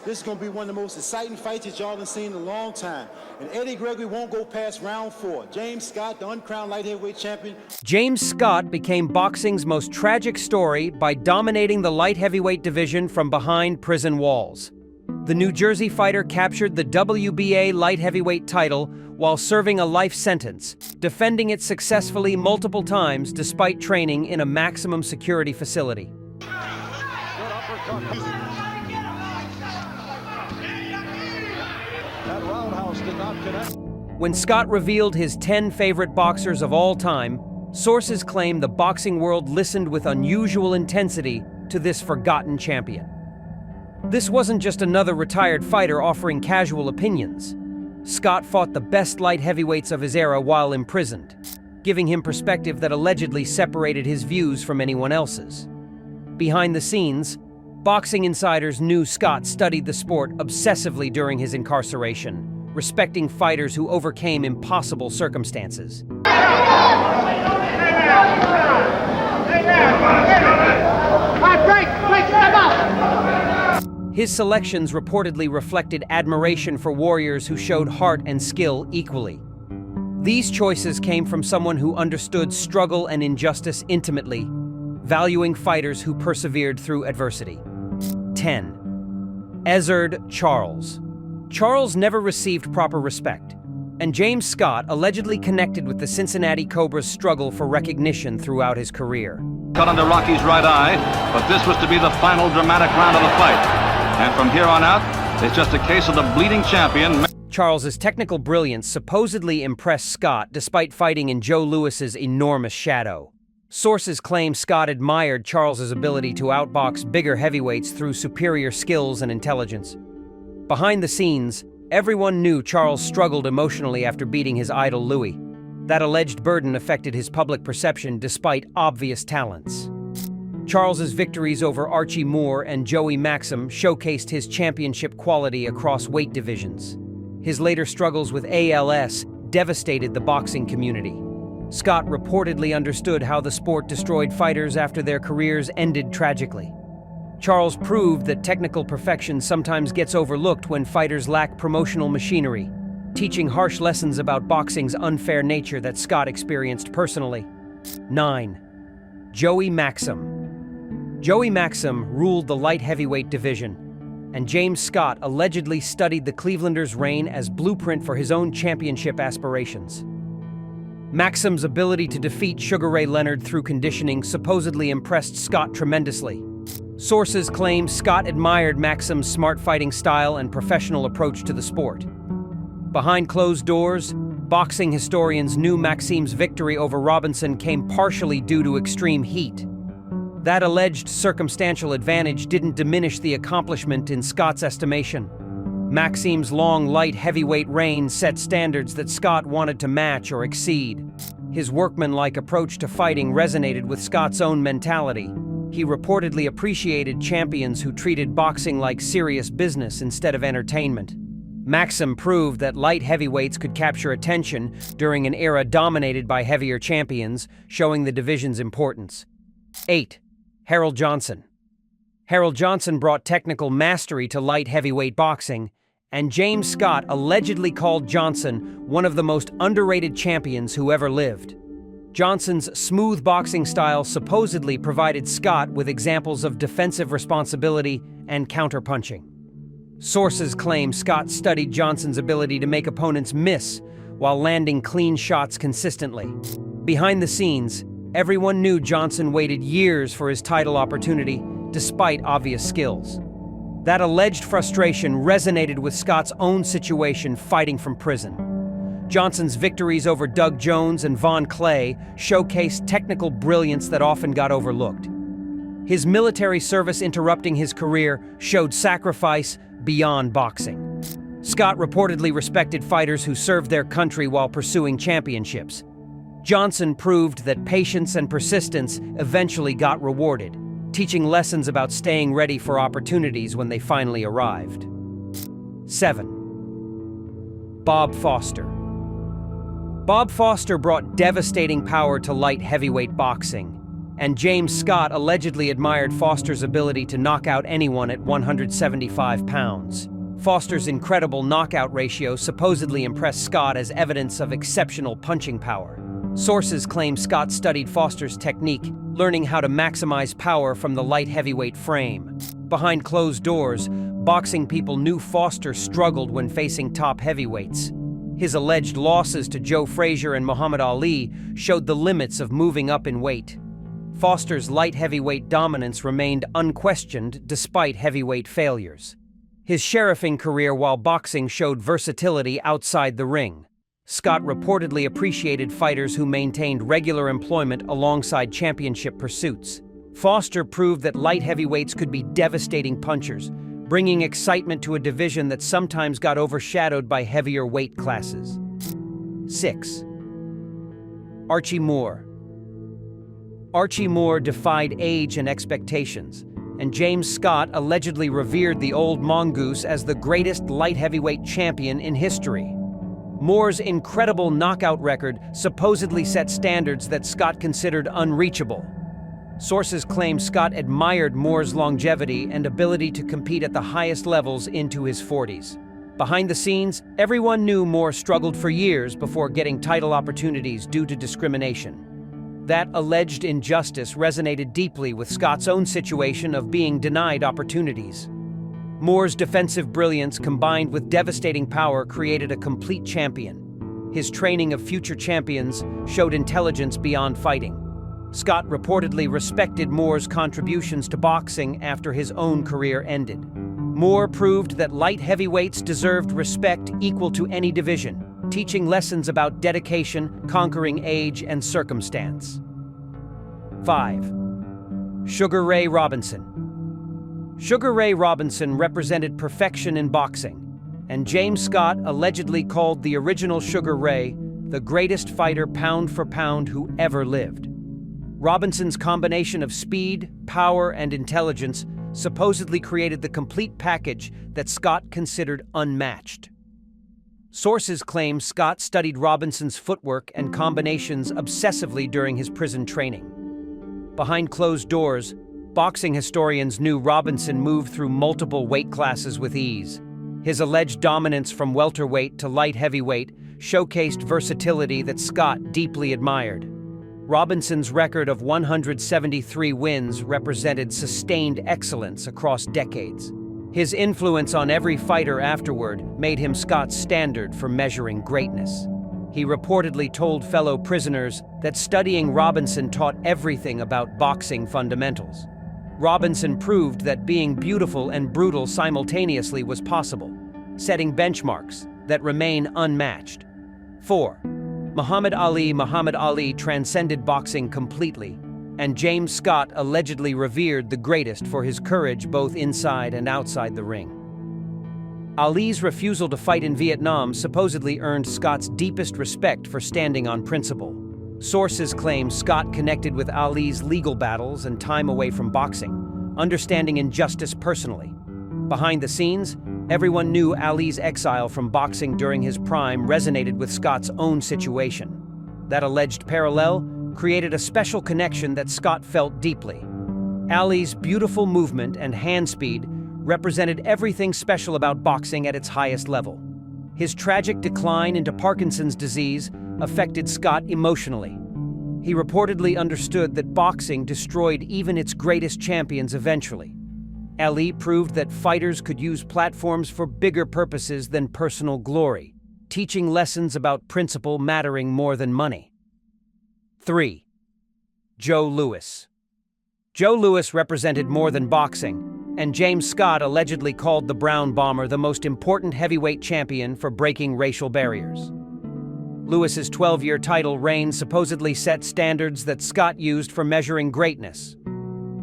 This is going to be one of the most exciting fights that y'all have seen in a long time. And Eddie Gregory won't go past round 4. James Scott, the uncrowned light heavyweight champion. James Scott became boxing's most tragic story by dominating the light heavyweight division from behind prison walls. The New Jersey fighter captured the WBA light heavyweight title while serving a life sentence, defending it successfully multiple times despite training in a maximum security facility. When Scott revealed his 10 favorite boxers of all time, sources claim the boxing world listened with unusual intensity to this forgotten champion. This wasn't just another retired fighter offering casual opinions. Scott fought the best light heavyweights of his era while imprisoned, giving him perspective that allegedly separated his views from anyone else's. Behind the scenes, boxing insiders knew Scott studied the sport obsessively during his incarceration, respecting fighters who overcame impossible circumstances. His selections reportedly reflected admiration for warriors who showed heart and skill equally. These choices came from someone who understood struggle and injustice intimately, valuing fighters who persevered through adversity. 10. Ezzard Charles. Charles never received proper respect, and James Scott allegedly connected with the Cincinnati Cobra's struggle for recognition throughout his career. Cut under Rocky's right eye, but this was to be the final dramatic round of the fight. And from here on out, it's just a case of the bleeding champion. Charles's technical brilliance supposedly impressed Scott despite fighting in Joe Louis's enormous shadow. Sources claim Scott admired Charles's ability to outbox bigger heavyweights through superior skills and intelligence. Behind the scenes, everyone knew Charles struggled emotionally after beating his idol Louis. That alleged burden affected his public perception despite obvious talents. Charles's victories over Archie Moore and Joey Maxim showcased his championship quality across weight divisions. His later struggles with ALS devastated the boxing community. Scott reportedly understood how the sport destroyed fighters after their careers ended tragically. Charles proved that technical perfection sometimes gets overlooked when fighters lack promotional machinery, teaching harsh lessons about boxing's unfair nature that Scott experienced personally. 9. Joey Maxim. Joey Maxim ruled the light heavyweight division, and James Scott allegedly studied the Clevelanders' reign as blueprint for his own championship aspirations. Maxim's ability to defeat Sugar Ray Leonard through conditioning supposedly impressed Scott tremendously. Sources claim Scott admired Maxim's smart fighting style and professional approach to the sport. Behind closed doors, boxing historians knew Maxim's victory over Robinson came partially due to extreme heat. That alleged circumstantial advantage didn't diminish the accomplishment in Scott's estimation. Maxim's long, light heavyweight reign set standards that Scott wanted to match or exceed. His workmanlike approach to fighting resonated with Scott's own mentality. He reportedly appreciated champions who treated boxing like serious business instead of entertainment. Maxim proved that light heavyweights could capture attention during an era dominated by heavier champions, showing the division's importance. 8. Harold Johnson. Harold Johnson brought technical mastery to light heavyweight boxing, and James Scott allegedly called Johnson one of the most underrated champions who ever lived. Johnson's smooth boxing style supposedly provided Scott with examples of defensive responsibility and counterpunching. Sources claim Scott studied Johnson's ability to make opponents miss while landing clean shots consistently. Behind the scenes, everyone knew Johnson waited years for his title opportunity, despite obvious skills. That alleged frustration resonated with Scott's own situation fighting from prison. Johnson's victories over Doug Jones and Vaughn Clay showcased technical brilliance that often got overlooked. His military service interrupting his career showed sacrifice beyond boxing. Scott reportedly respected fighters who served their country while pursuing championships. Johnson proved that patience and persistence eventually got rewarded, teaching lessons about staying ready for opportunities when they finally arrived. 7. Bob Foster. Bob Foster brought devastating power to light heavyweight boxing, and James Scott allegedly admired Foster's ability to knock out anyone at 175 pounds. Foster's incredible knockout ratio supposedly impressed Scott as evidence of exceptional punching power. Sources claim Scott studied Foster's technique, learning how to maximize power from the light heavyweight frame. Behind closed doors, boxing people knew Foster struggled when facing top heavyweights. His alleged losses to Joe Frazier and Muhammad Ali showed the limits of moving up in weight. Foster's light heavyweight dominance remained unquestioned despite heavyweight failures. His sheriffing career while boxing showed versatility outside the ring. Scott reportedly appreciated fighters who maintained regular employment alongside championship pursuits. Foster proved that light heavyweights could be devastating punchers, bringing excitement to a division that sometimes got overshadowed by heavier weight classes. 6. Archie Moore. Archie Moore defied age and expectations, and James Scott allegedly revered the old mongoose as the greatest light heavyweight champion in history. Moore's incredible knockout record supposedly set standards that Scott considered unreachable. Sources claim Scott admired Moore's longevity and ability to compete at the highest levels into his 40s. Behind the scenes, everyone knew Moore struggled for years before getting title opportunities due to discrimination. That alleged injustice resonated deeply with Scott's own situation of being denied opportunities. Moore's defensive brilliance combined with devastating power created a complete champion. His training of future champions showed intelligence beyond fighting. Scott reportedly respected Moore's contributions to boxing after his own career ended. Moore proved that light heavyweights deserved respect equal to any division, teaching lessons about dedication, conquering age, and circumstance. 5. Sugar Ray Robinson. Sugar Ray Robinson represented perfection in boxing, and James Scott allegedly called the original Sugar Ray the greatest fighter pound for pound who ever lived. Robinson's combination of speed, power, and intelligence supposedly created the complete package that Scott considered unmatched. Sources claim Scott studied Robinson's footwork and combinations obsessively during his prison training. Behind closed doors, boxing historians knew Robinson moved through multiple weight classes with ease. His alleged dominance from welterweight to light heavyweight showcased versatility that Scott deeply admired. Robinson's record of 173 wins represented sustained excellence across decades. His influence on every fighter afterward made him Scott's standard for measuring greatness. He reportedly told fellow prisoners that studying Robinson taught everything about boxing fundamentals. Robinson proved that being beautiful and brutal simultaneously was possible, setting benchmarks that remain unmatched. 4. Muhammad Ali transcended boxing completely, and James Scott allegedly revered the greatest for his courage both inside and outside the ring. Ali's refusal to fight in Vietnam supposedly earned Scott's deepest respect for standing on principle. Sources claim Scott connected with Ali's legal battles and time away from boxing, understanding injustice personally. Behind the scenes, everyone knew Ali's exile from boxing during his prime resonated with Scott's own situation. That alleged parallel created a special connection that Scott felt deeply. Ali's beautiful movement and hand speed represented everything special about boxing at its highest level. His tragic decline into Parkinson's disease affected Scott emotionally. He reportedly understood that boxing destroyed even its greatest champions eventually. Ali proved that fighters could use platforms for bigger purposes than personal glory, teaching lessons about principle mattering more than money. 3. Joe Louis. Joe Louis represented more than boxing, and James Scott allegedly called the Brown Bomber the most important heavyweight champion for breaking racial barriers. Louis's 12-year title reign supposedly set standards that Scott used for measuring greatness.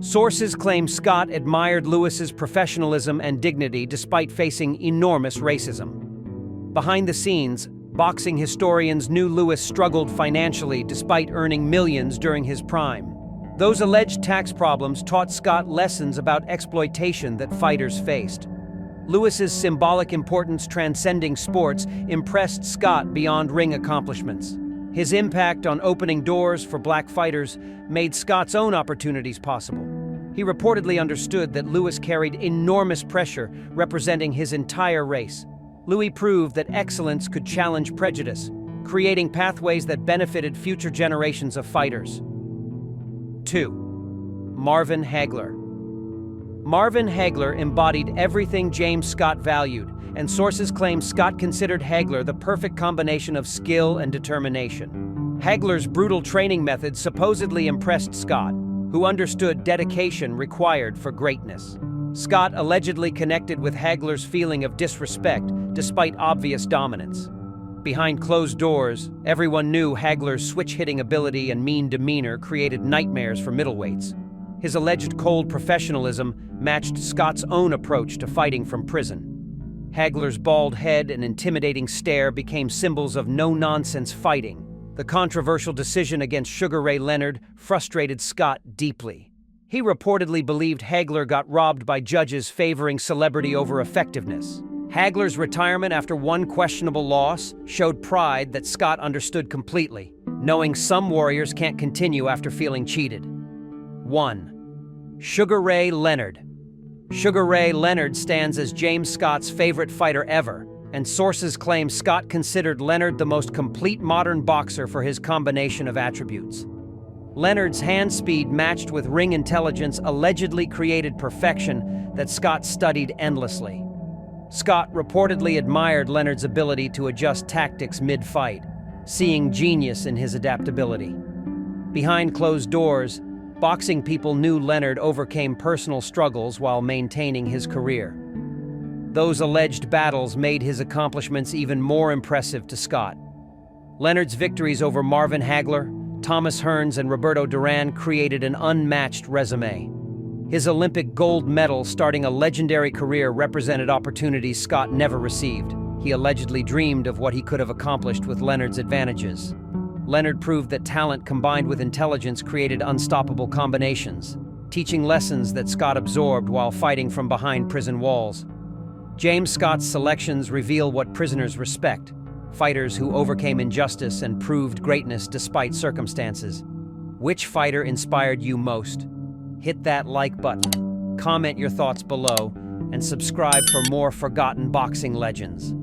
Sources claim Scott admired Louis's professionalism and dignity despite facing enormous racism. Behind the scenes, boxing historians knew Louis struggled financially despite earning millions during his prime. Those alleged tax problems taught Scott lessons about exploitation that fighters faced. Louis's symbolic importance transcending sports impressed Scott beyond ring accomplishments. His impact on opening doors for black fighters made Scott's own opportunities possible. He reportedly understood that Lewis carried enormous pressure representing his entire race. Louis proved that excellence could challenge prejudice, creating pathways that benefited future generations of fighters. 2. Marvin Hagler. Marvin Hagler embodied everything James Scott valued, and sources claim Scott considered Hagler the perfect combination of skill and determination. Hagler's brutal training methods supposedly impressed Scott, who understood dedication required for greatness. Scott allegedly connected with Hagler's feeling of disrespect despite obvious dominance. Behind closed doors, everyone knew Hagler's switch-hitting ability and mean demeanor created nightmares for middleweights. His alleged cold professionalism matched Scott's own approach to fighting from prison. Hagler's bald head and intimidating stare became symbols of no-nonsense fighting. The controversial decision against Sugar Ray Leonard frustrated Scott deeply. He reportedly believed Hagler got robbed by judges favoring celebrity over effectiveness. Hagler's retirement after one questionable loss showed pride that Scott understood completely, knowing some warriors can't continue after feeling cheated. 1. Sugar Ray Leonard. Sugar Ray Leonard stands as James Scott's favorite fighter ever, and sources claim Scott considered Leonard the most complete modern boxer for his combination of attributes. Leonard's hand speed matched with ring intelligence allegedly created perfection that Scott studied endlessly. Scott reportedly admired Leonard's ability to adjust tactics mid-fight, seeing genius in his adaptability. Behind closed doors, boxing people knew Leonard overcame personal struggles while maintaining his career. Those alleged battles made his accomplishments even more impressive to Scott. Leonard's victories over Marvin Hagler, Thomas Hearns, and Roberto Duran created an unmatched resume. His Olympic gold medal starting a legendary career represented opportunities Scott never received. He allegedly dreamed of what he could have accomplished with Leonard's advantages. Leonard proved that talent combined with intelligence created unstoppable combinations, teaching lessons that Scott absorbed while fighting from behind prison walls. James Scott's selections reveal what prisoners respect: fighters who overcame injustice and proved greatness despite circumstances. Which fighter inspired you most? Hit that like button, comment your thoughts below, and subscribe for more forgotten boxing legends.